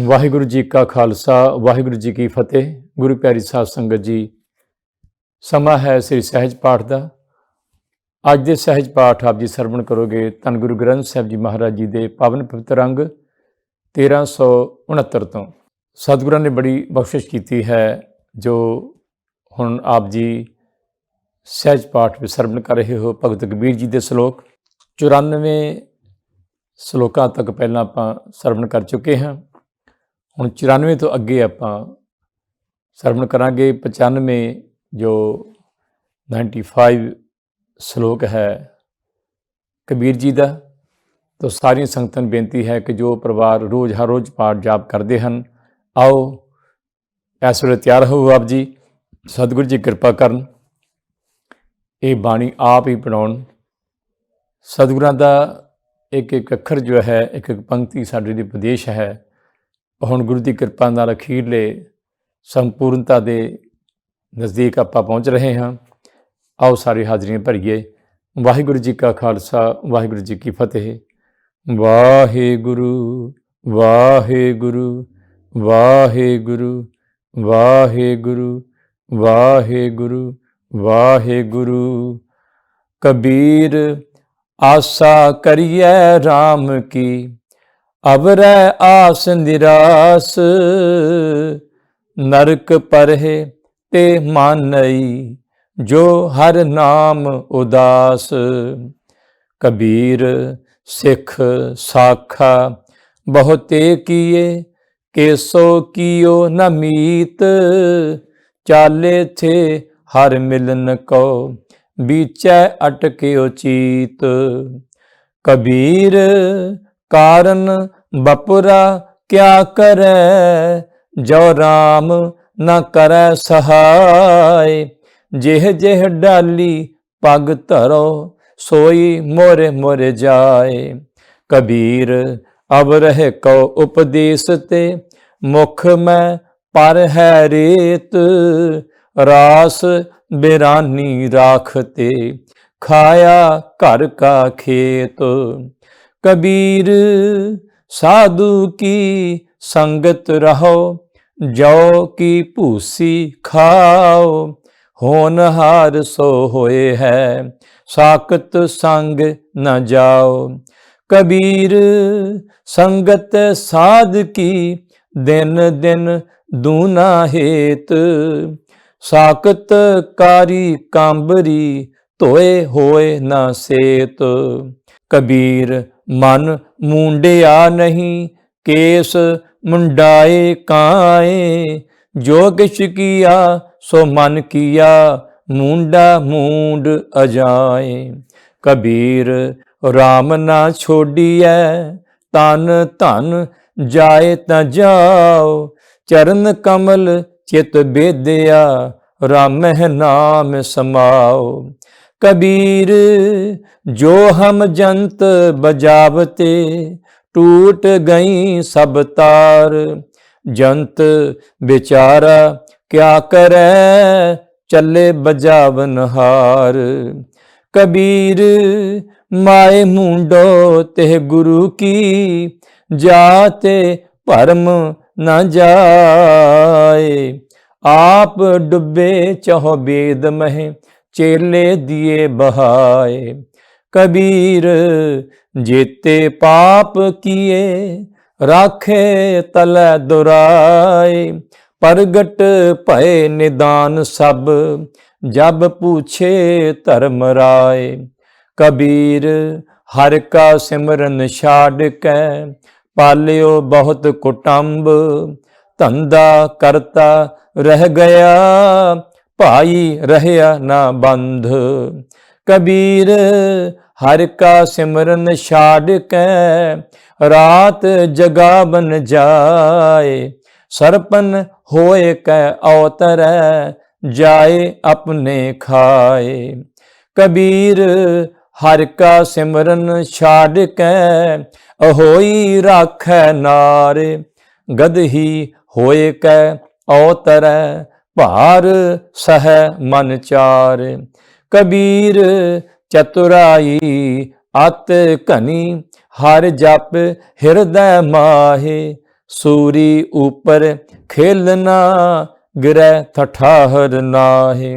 वाहिगुरु जी का खालसा वाहिगुरु जी की फतेह। गुरु प्यारी साध संगत जी, समा है श्री सहज पाठ का। अज के सहज पाठ आप जी सरवण करोगे धन गुरु ग्रंथ साहिब जी महाराज जी के पावन पवित्र अंग 1369 तो। सतगुਰਾਂ ने बड़ी बख्शिश की है जो हुण आप जी सहज पाठ में सरवण कर रहे हो। भगत कबीर जी के श्लोक 94 श्लोकां तक पहला आपां सरवण कर चुके हैं। हुण 94 तो अगे आपां सरवण करांगे 95 जो 95 श्लोक है कबीर जी का। तो सारी संगतां नूं बेनती है कि जो परिवार रोज़ हर रोज़ पाठ जाप करते हैं, आओ इस वेले तैयार हो आप जी। सतगुरु जी कृपा करन, ये बाणी आप ही पढ़ाउण। सतगुरां दा एक एक अखर जो है, एक एक पंक्ति साडे लई उपदेश है। हुण गुरु की कृपा नाल अखीरले संपूर्णता के नज़दीक आपां पहुँच रहे हैं। आओ सारी हाज़रियां भरीए। वाहिगुरु जी का खालसा वाहिगुरु जी की फतेह। वाहिगुरु वाहिगुरु वाहिगुरु वाहिगुरु वाहिगुरु वाहिगुरु। कबीर आशा करिए राम की, अवरै आस निरास। नरक परहे ते मानई, जो हर नाम उदास। कबीर सिख साखा बहुते किए, केसो कियो न मीत। चाले थे हर मिलन को, बीचै अटक्यो चीत। कबीर कारण बपुरा क्या करे, जो राम न करे सहाय। जेह जेह डाली पग धरो, सोई मोरे मोरे जाए। कबीर अब रह को उपदेश ते, मुख में पर है रेत। रास बिरानी राखते, खाया घर का खेत। कबीर साधु की संगत रहो, जौ की भूसी खाओ। होनहार सो होए है, साकत संग न जाओ। कबीर संगत साध की, दिन दिन दूना हेत। साकत कारी कांबरी, धोए होए न सेत। कबीर मन मूंडिया नहीं, केस मुंडाए काए। जो किछ किया सो मन किया, मूंडा मूंड अजाए। कबीर राम ना छोड़िए, तन धन जाए त जाओ। चरण कमल चित बेदया, रामह नाम समाओ। कबीर जो हम जंत बजावते, टूट गई सब तार। जंत बेचारा क्या करे, चले बजावन हार। कबीर माए मूंडो तेह गुरु की, जाते भरम न जाए। आप डुबे चहो बेद मह, चेले दिए बहाए। कबीर जेते पाप किए, राखे तलै दुराए। प्रगट भय निदान सब, जब पूछे धर्म राय। कबीर हर का सिमरन छाड़ कै, पालियो बहुत कुटुंब। धंधा करता रह गया, भाई रहया ना बंध। कबीर हर का सिमरन छाड़ कै, रात जगावन जाए। सरपन होए कै अवतरै, जाए अपने खाए। कबीर हर का सिमरन छाड़ कै, अहोई राखै नार। गदही होए कै अवतरै, भार सह मन चार। कबीर चतुराई अत घनी, हर जप हिरदै माहे। सूरी ऊपर खेलना, गिरै ठठाहर नाहे।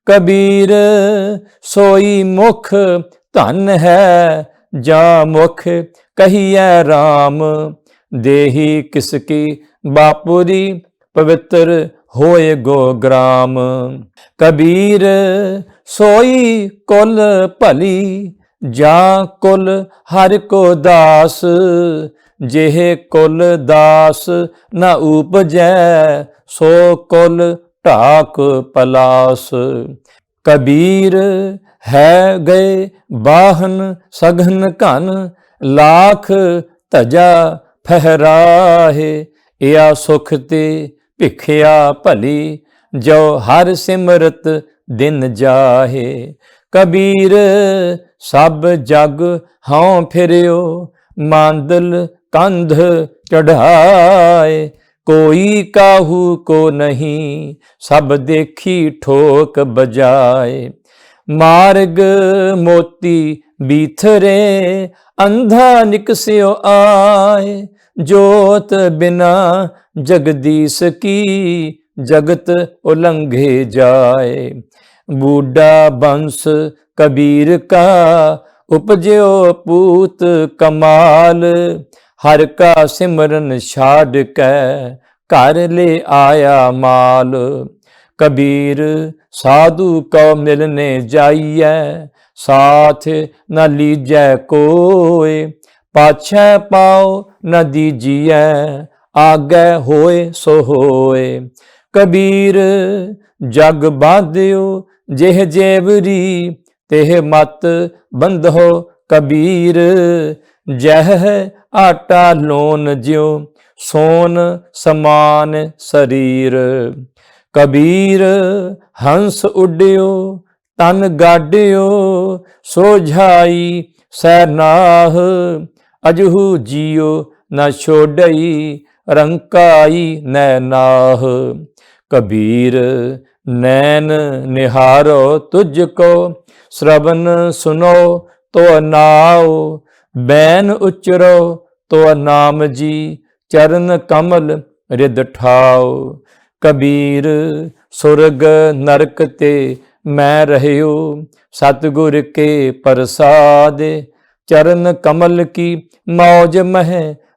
कबीर सोई मुख धन है, जा मुख कहिए राम। देही किसकी बापुरी, पवित्र होए गो ग्राम। कबीर सोई कुल भली, जा कुल हर को दास। जेह कुल दास न उपजै, सो कुल ढाक पलास। कबीर है गए बाहन सघन घन, लाख धजा फहराहे। या सुख ते भिखिया भली, जो हर सिमरत दिन जाहे। कबीर सब जग हाँ फिरियो, मांदल कंध चढ़ाए। कोई काहू को नहीं, सब देखी ठोक बजाए। मार्ग मोती बीथरे, अंधा निकस्यो आए। जोत बिना जगदीश की, जगत उलंघे जाए। बूढ़ा बंश कबीर का, उपजो पूत कमाल। हर का सिमरन छाड़ कै, घर ले आया माल। कबीर साधु को मिलने जाइए, साथ न लीजै कोय। पाछै पाओ न दीजिए, आगे होए सो होए। कबीर जग बांधियो जेह जेवरी, तेह मत बंधो कबीर। जह आटा लोन ज्यो, सोन समान शरीर। कबीर हंस उड्यो, तन गाड्यो, सोझाई सैनाह। अजहू जियो न छोड़ई, रंकाई नैनाह। कबीर नैन निहारो तुझको, श्रवण सुनो तो नाओ। बैन उचरो तो नाम जी, चरण कमल रिद ठाओ। कबीर सुरग नरक ते मैं रहियो, सतगुर के प्रसाद। चरण कमल की मौज मह,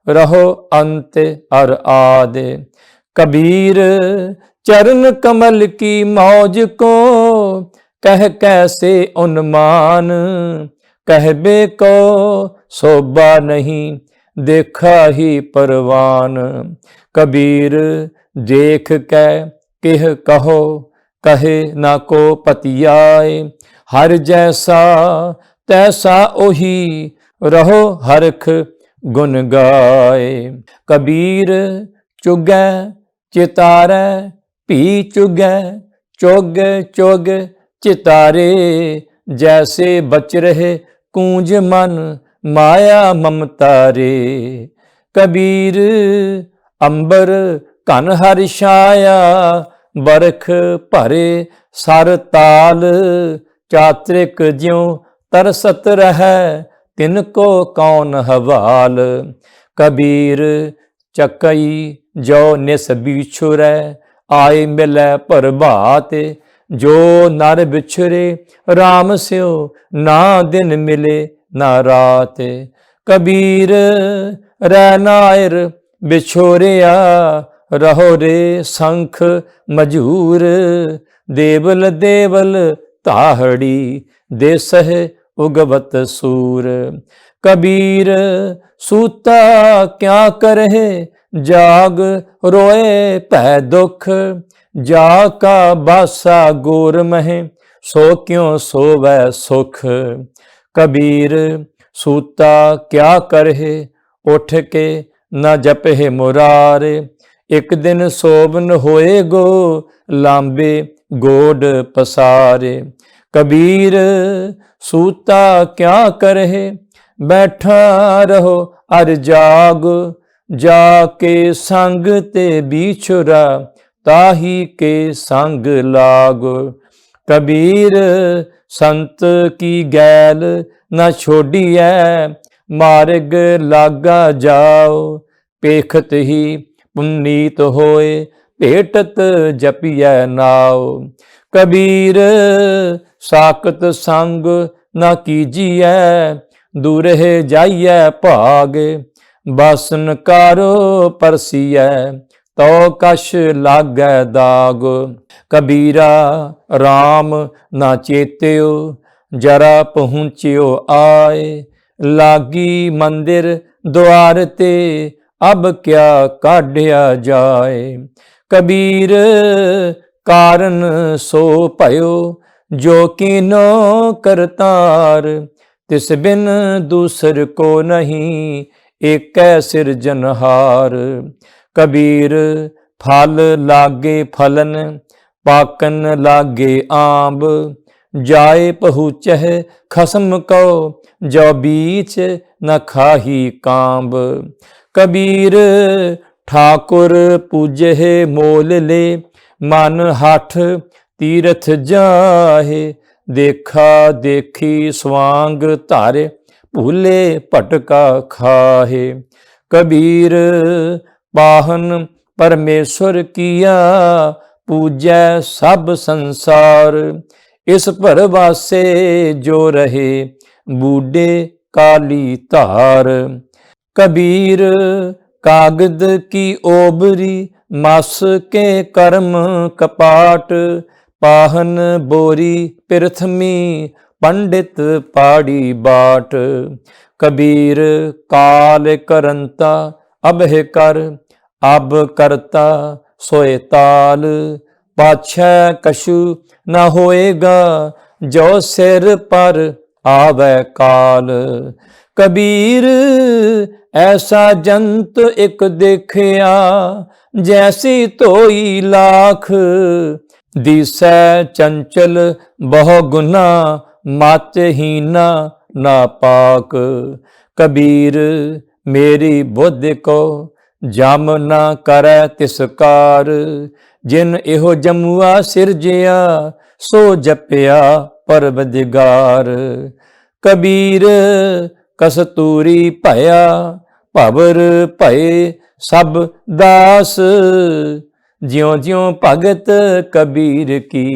रहो अंत और आद। कबीर चरण कमल की मौज को, कह कैसे उन्मान। कहबे को शोभा नहीं, देखा ही परवान। कबीर देख कै किह कहो, कहे ना को पतियाए। हर जैसा तैसा ओही, रहो हरख गुन गाए। कबीर चुगै चितारै, भी चुगै चुग चुग चितारे। जैसे बच रहे कूंज मन, माया ममता रे। कबीर अंबर घन हर छाया, बरख भरे सर ताल। चात्रिक ज्यों तरसत रहै, तिनको कौन हवाल। कबीर चकई जो निस बिछुरै, आए मिलै प्रभात। जो नर बिछुरे राम स्यो, ना दिन मिले ना रात। कबीर रैनायर बिछोरिया, रहो रे संख मजूर। देवल देवल ताहड़ी, देसह उगवत सूर। कबीर सूता क्या करहे, जाग रोए भै दुख। जाका बासा गोर मह, सो क्यों सोवै सुख। कबीर सूता क्या करहे, उठ के न जपहे मुरारे। एक दिन सोबन होए गो, लांबे गोड पसारे। कबीर सूता क्या करहे, बैठा रहो अर जाग। जाके संग ते बिछुरा, ताही के संग लाग। कबीर संत की गैल न छोड़िए, मार्ग लागा जाओ। पेखत ही पुनीत होए, भेटत जपिय नाव। कबीर साकत संग ना कीजिए, दूरहे जाइए भाग। बासन कारो परसिए, तो कश लागै दाग। कबीरा राम ना चेत्यो, जरा पहुँच्यो आए। लागी मंदिर द्वार ते, अब क्या काढ़िया जाए। कबीर कारण सो भयो, जो कीनो करतार। तिस बिन दूसर को नहीं, एक सिरजनहार। कबीर फल लागे फलन, पाकन लागे आंब। जाए पहुँचह खसम को, जो बीच न खाही कांब। कबीर ठाकुर पूजह मोल ले, मन हाठ तीरथ जाहे। देखा देखी स्वांग धारे, भूले भटका खाहे। कबीर पाहन परमेश्वर किया, पूजै सब संसार। इस परवासे जो रहे, बूढ़े काली धार। कबीर कागद की ओबरी, मास के कर्म कपाट। पाहन बोरी प्रथमी, पंडित पाड़ी बाट। कबीर काल करंता, अब है कर। अब करता सोए ताल, पाछै कछु न होएगा, जो सिर पर आवे काल। कबीर ऐसा जंत एक देखिया, जैसी तोई लाख। दिसै चंचल बहु गुना, मातहीना नापाक। कबीर मेरी बुद्धि को, जम न करै तिसकार। जिन एहो जमुआ सिरजिया, सो जपिया परवदिगार। कबीर कस्तूरी भया, भवर भये सब दास। ज्यों ज्यों भगत कबीर की,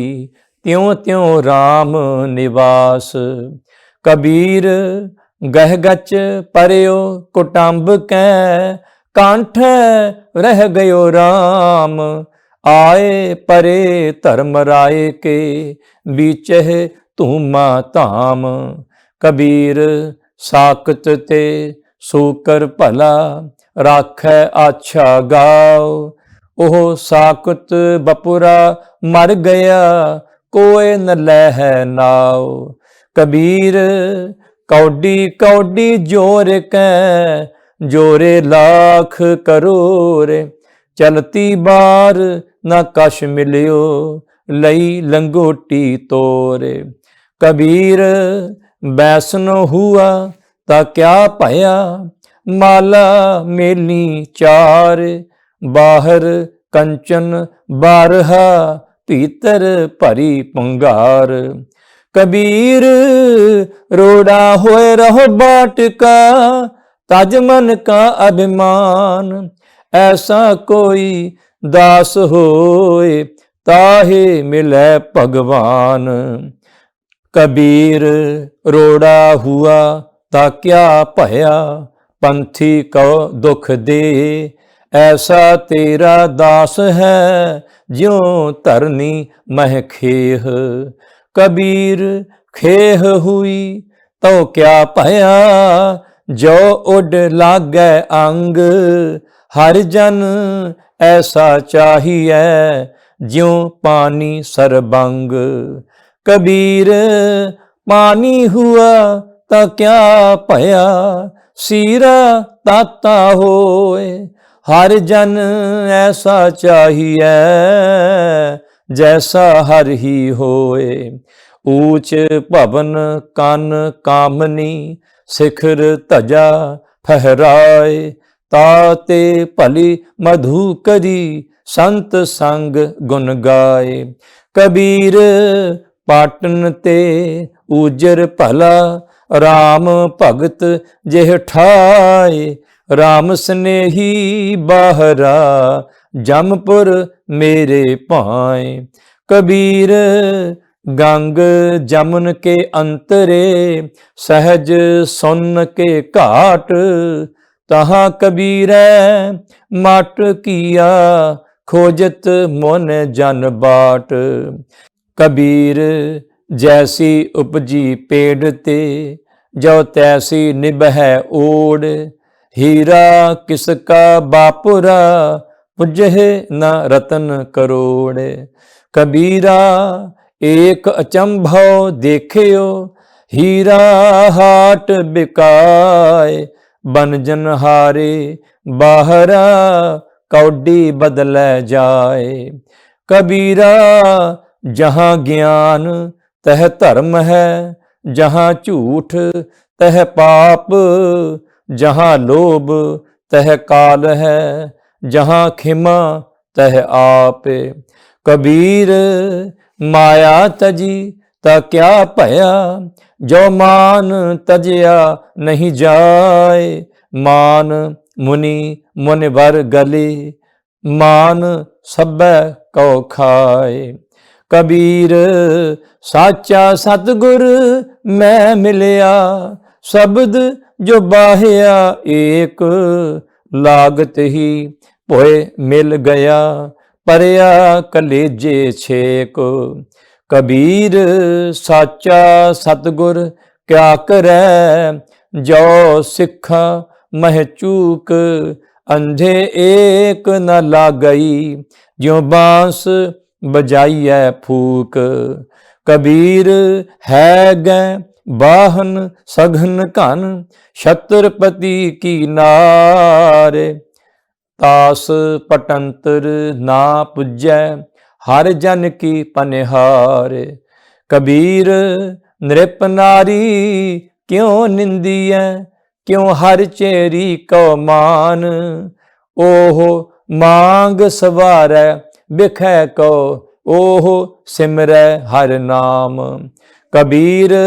त्यों त्यों राम निवास। कबीर गहगच परयो कुटुंब कै, कांठ रह गयो राम। आए परे धर्म राय के, बीचह धूमा धाम। कबीर साकत ते सूकर भला, राखै आछा गाओ। ओह साकत बपुरा मर गया, कोय न लह नाव। कबीर कौडी कौडी जोर कै, जोरे लाख करोड़। चलती बार न कश मिलियो, लई लंगोटी तोर। कबीर बैसनो हुआ, ता क्या भया। माला मेली चार, बाहर कंचन बारहा, भीतर भरी पंगार। कबीर रोड़ा होए रहो बाट का, तज मन का अभिमान। ऐसा कोई दास होए, ताहे मिले भगवान। कबीर रोड़ा हुआ, ता क्या भया। पंथी को दुख दे, ऐसा तेरा दास है। ज्यों धरनी मह खेह। कबीर खेह हुई, तो क्या भया। जो उड लागै अंग, हर जन ऐसा चाहिए। ज्यों पानी सरबंग। कबीर पानी हुआ, ता क्या भया। सीरा ताता होए, हर जन ऐसा चाहिए। जैसा हर ही होए। ऊंच भवन कन कामनी, शिखर धजा फहराए। ताते भली मधु करी, संत संग गुण गाए। कबीर पाटन ते ऊजर भला, राम भगत जेह ठाए। राम स्नेही बाहरा जमपुर मेरे पाए। कबीर गंग जमुन के अंतरे सहज सुन के घाट। तहाँ कबीर मट किया खोजत मन जन बाट। कबीर जैसी उपजी पेड़ ते जो तैसी निभै ओड़। हीरा किसका बापुरा पुजहे न रतन करोड़। कबीरा एक अचंभव देखियो हीरा हाट बिकाए। बनजन हारे बाहरा कौडी बदलै जाए। कबीरा जहाँ ज्ञान तह धर्म है, जहाँ झूठ तह पाप। जहाँ लोभ तह काल है, जहाँ खिमा तह आप। कबीर माया तजी ता क्या भया, जो मान तजया नहीं जाए। मान मुनि मुनिवर गले, मान सबै को खाए। कबीर साचा सतगुर मैं मिलिया, शब्द जो बाहिया एक। लागत ही पोए मिल गया, परया कलेजे छेक। कबीर साचा सतगुर क्या करे, जो सिखा मह चूक। अंधे एक न लागई, ज्यों बांस बजाइए फूक। कबीर है गै बाहन सघन घन, छत्रपति की नार। तास पटंतर ना पुजै, हर जन की पनिहार। कबीर नृप नारी क्यों निंदिए, क्यों हर चेरी को मान। ओह मांग सवारै बिखै को, ओह सिमरै हर नाम। कबीर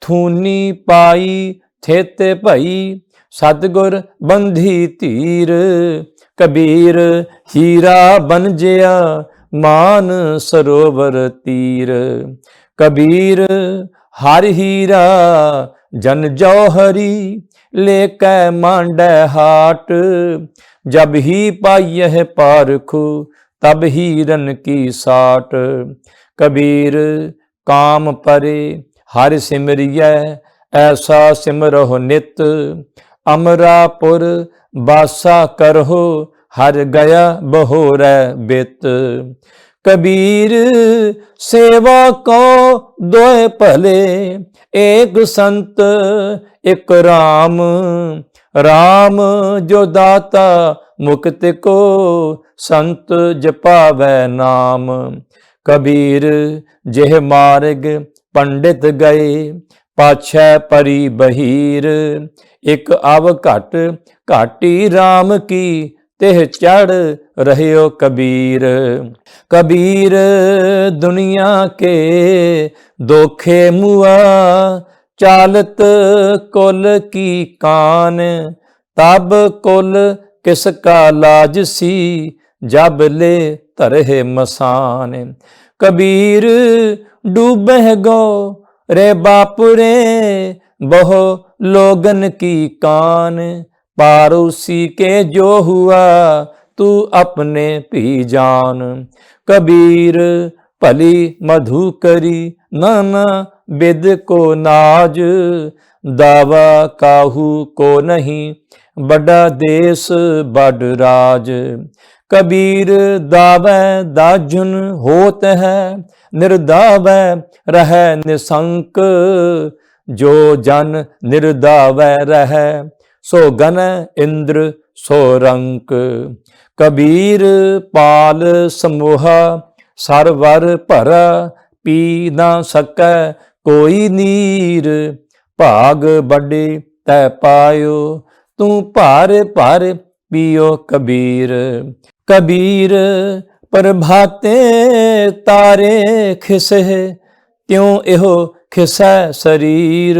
थूनी पाई थित भई, सतगुर बंधी धीर। कबीर हीरा बन जया, मान सरोवर तीर। कबीर हर हीरा जन जौहरी, लेकै मांडै हाट। जब ही पाइयह पारखू, तब हीरन की साट। कबीर काम परे हर सिमरियै, ऐसा सिमरहो नित। अमरापुर बासा करहो, हर गया बहोरै बित। कबीर सेवा को दोए भले, एक संत एक राम। राम जो दाता मुक्त को, संत जपावै नाम। कबीर जेह मार्ग पंडित गए, पाछै परी बहीर। एक अव घट घाटी राम की, तेह चढ़ रहियो कबीर। कबीर दुनिया के दोखे मुआ, चालत कुल की कान। तब कुल किसका लाज सी, जब ले तरहे मसान। कबीर डूबह गो रे बापुरे, बहु लोगन की कान। पारूसी के जो हुआ, तू अपने भी जान। कबीर भली मधु करी, नाना बिद को नाज। दावा काहू को नहीं, बड़ा देश बड़ राज। कबीर दावै दाजुन होत है, निर्दावै रह निसंक। जो जन निर्दावै रह, सो गन इंद्र सो रंक। कबीर पाल समूहा, सरवर भरा, पी ना सकै कोई नीर। भाग बड़े तै पायो, तू भार भार पियो कबीर। कबीर प्रभाते तारे खिसह, त्यों एहो खिसै शरीर।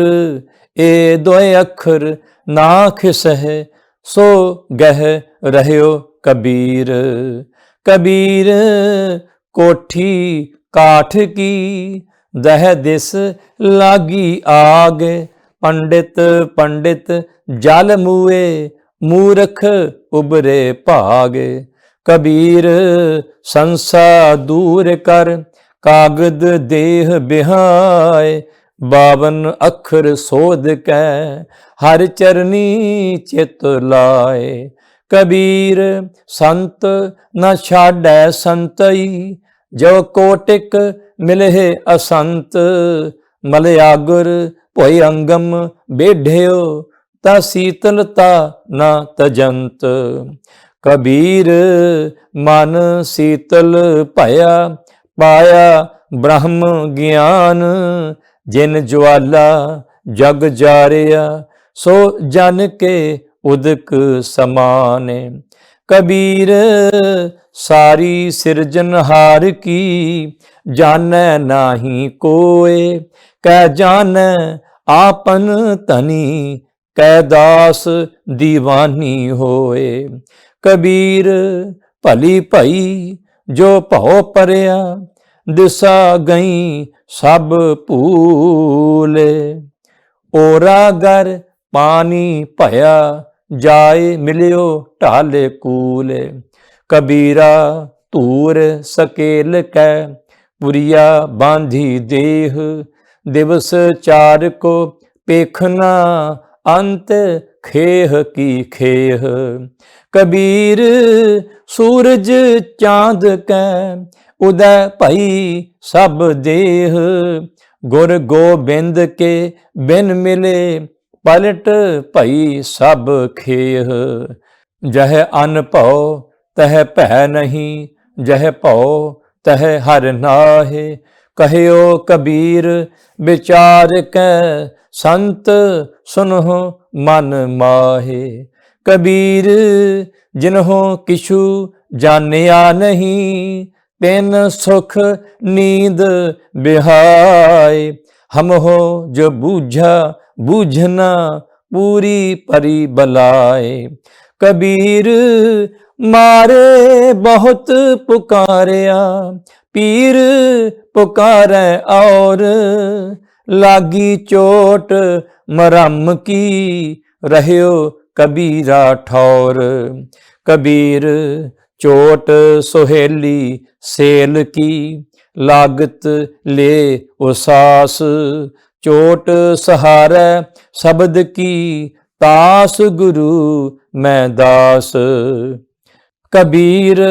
ए दोए अखर ना खिसह, सो गह रह्यो कबीर। कबीर कोठी काठ की, दह दिस लागी आग। पंडित पंडित जल मुए, मूर्ख उबरे भाग। कबीर संसा दूर कर, कागद देह बिहाय। 52 अखर सोध कै, हर चरनी चित लाए। कबीर संत न छाड़ै संतई, जो कोटिक मिलहे असंत। मलयागुर भोय अंगम बेढ़ियो, ता शीतलता न तजंत। कबीर मन शीतल भया, पाया ब्रह्म ज्ञान। जिन ज्वाला जग जारिया, सो जन के उदक समान। कबीर सारी सिरजनहार की, जानै नाही कोय। कै जानै आपन धनी, कै दास दीवानी होए। कबीर भली भई जो भौ परिया, दिसा गई सब भूले। ओरा गर पानी भया, जाए मिलियो ढाले कूले। कबीरा धूर सकेल कै, पुरिया बांधी देह। दिवस चार को पेखना, अंत खेह की खेह। कबीर सूरज चांद कै, उदय भई सब देह। गुर गोबिंद के बिन मिले, पलट भई सब खेह। जह अन भौ तह भै नहीं, जह भौ तह हर नाहे। कहियो कबीर विचार कै, संत सुनहो मन माहे। कबीर जिन्हों किछु जानिया नहीं, तिन सुख नींद बिहाय। हम हो जो बूझा बूझना, पूरी परी बलाए। कबीर मारे बहुत पुकारिया, पीर पुकारै और। लागी चोट मरम की, रह्यो कबीरा ठौर। कबीर चोट सुहेली सेल की, लागत ले उसास। चोट सहारै शब्द की, तास गुरु मैं दास। कबीर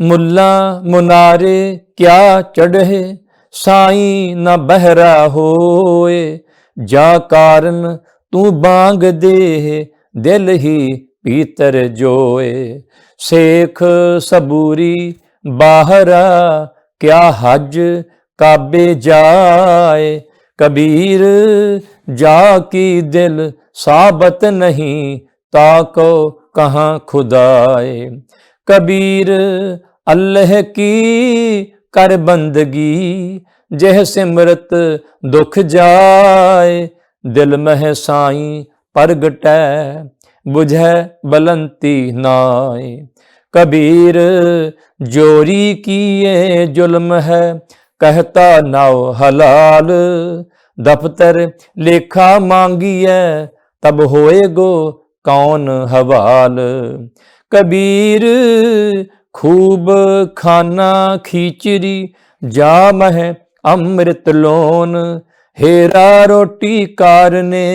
मुल्ला मुनारे क्या चढ़े, साईं न बहरा होए। जा कारण तू बांग दे, दिल ही भीतर जोए। शेख सबूरी बाहरा, क्या हज काबे जाए। कबीर जा की दिल साबत नहीं, ताको कहाँ खुदाए। कबीर अल्लाह की कर बंदगी, जह सिमरत दुख जाए। दिल मह साईं प्रगटै, बुझै बलंती नाय। कबीर जोरी किए जुल्म है, कहता नाव हलाल। दफ्तर लेखा मांगिए, तब होएगो कौन हवाल। कबीर खूब खाना खीचरी, जा मह अमृत लोन। हेरा रोटी कारने,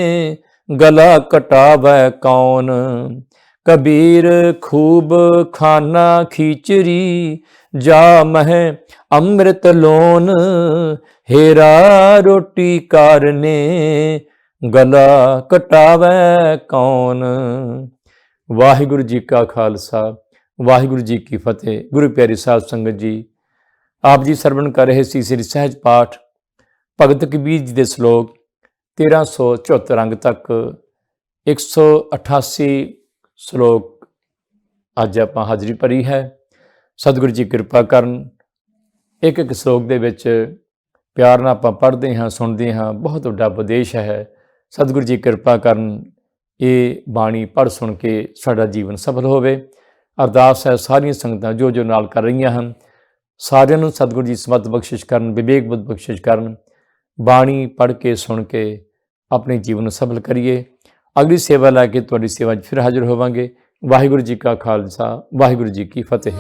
गला कटावै कौन। कबीर खूब खाना खीचरी, जा मह अमृत लोन। हेरा रोटी कारने, गला कटावै कौन। वाहिगुरु जी का खालसा, वाहिगुरु जी की फतेह। गुरु प्यारी साध संगत जी, आप जी ਸਰਵਣ ਕਰ ਰਹੇ ਸੀ ਸ੍ਰੀ ਸਹਿਜ ਪਾਠ ਭਗਤ ਕਬੀਰ ਜੀ ਦੇ ਸ਼ਲੋਕ 1374 ਅੰਗ ਤੱਕ 188 ਸ਼ਲੋਕ ਅੱਜ ਆਪਾਂ ਹਾਜ਼ਰੀ ਭਰੀ ਹੈ। ਸਤਿਗੁਰੂ ਜੀ ਕਿਰਪਾ ਕਰਨ, ਇੱਕ ਇੱਕ ਸ਼ਲੋਕ ਦੇ ਵਿੱਚ ਪਿਆਰ ਨਾਲ ਆਪਾਂ ਪੜ੍ਹਦੇ ਹਾਂ, ਸੁਣਦੇ ਹਾਂ। ਬਹੁਤ ਵੱਡਾ ਉਪਦੇਸ਼ ਹੈ। ਸਤਿਗੁਰੂ ਜੀ ਕਿਰਪਾ ਕਰਨ, ਇਹ ਬਾਣੀ ਪੜ੍ਹ ਸੁਣ ਕੇ ਸਾਡਾ ਜੀਵਨ ਸਫਲ ਹੋਵੇ। ਅਰਦਾਸ ਹੈ ਸਾਰੀਆਂ ਸੰਗਤਾਂ ਜੋ ਨਾਲ ਕਰ ਰਹੀਆਂ ਹਨ, ਸਾਰਿਆਂ ਨੂੰ ਸਤਿਗੁਰੂ ਜੀ ਸਮਤ ਬਖਸ਼ਿਸ਼ ਕਰਨ, ਵਿਵੇਕ ਬੁੱਧ ਬਖਸ਼ਿਸ਼ ਕਰਨ। ਬਾਣੀ ਪੜ੍ਹ ਕੇ ਸੁਣ ਕੇ ਆਪਣੇ ਜੀਵਨ ਨੂੰ ਸਫਲ ਕਰੀਏ। ਅਗਲੀ ਸੇਵਾ ਲੈ ਕੇ ਤੁਹਾਡੀ ਸੇਵਾ 'ਚ ਫਿਰ ਹਾਜ਼ਰ ਹੋਵਾਂਗੇ। ਵਾਹਿਗੁਰੂ ਜੀ ਕਾ ਖਾਲਸਾ, ਵਾਹਿਗੁਰੂ ਜੀ ਕੀ ਫਤਿਹ।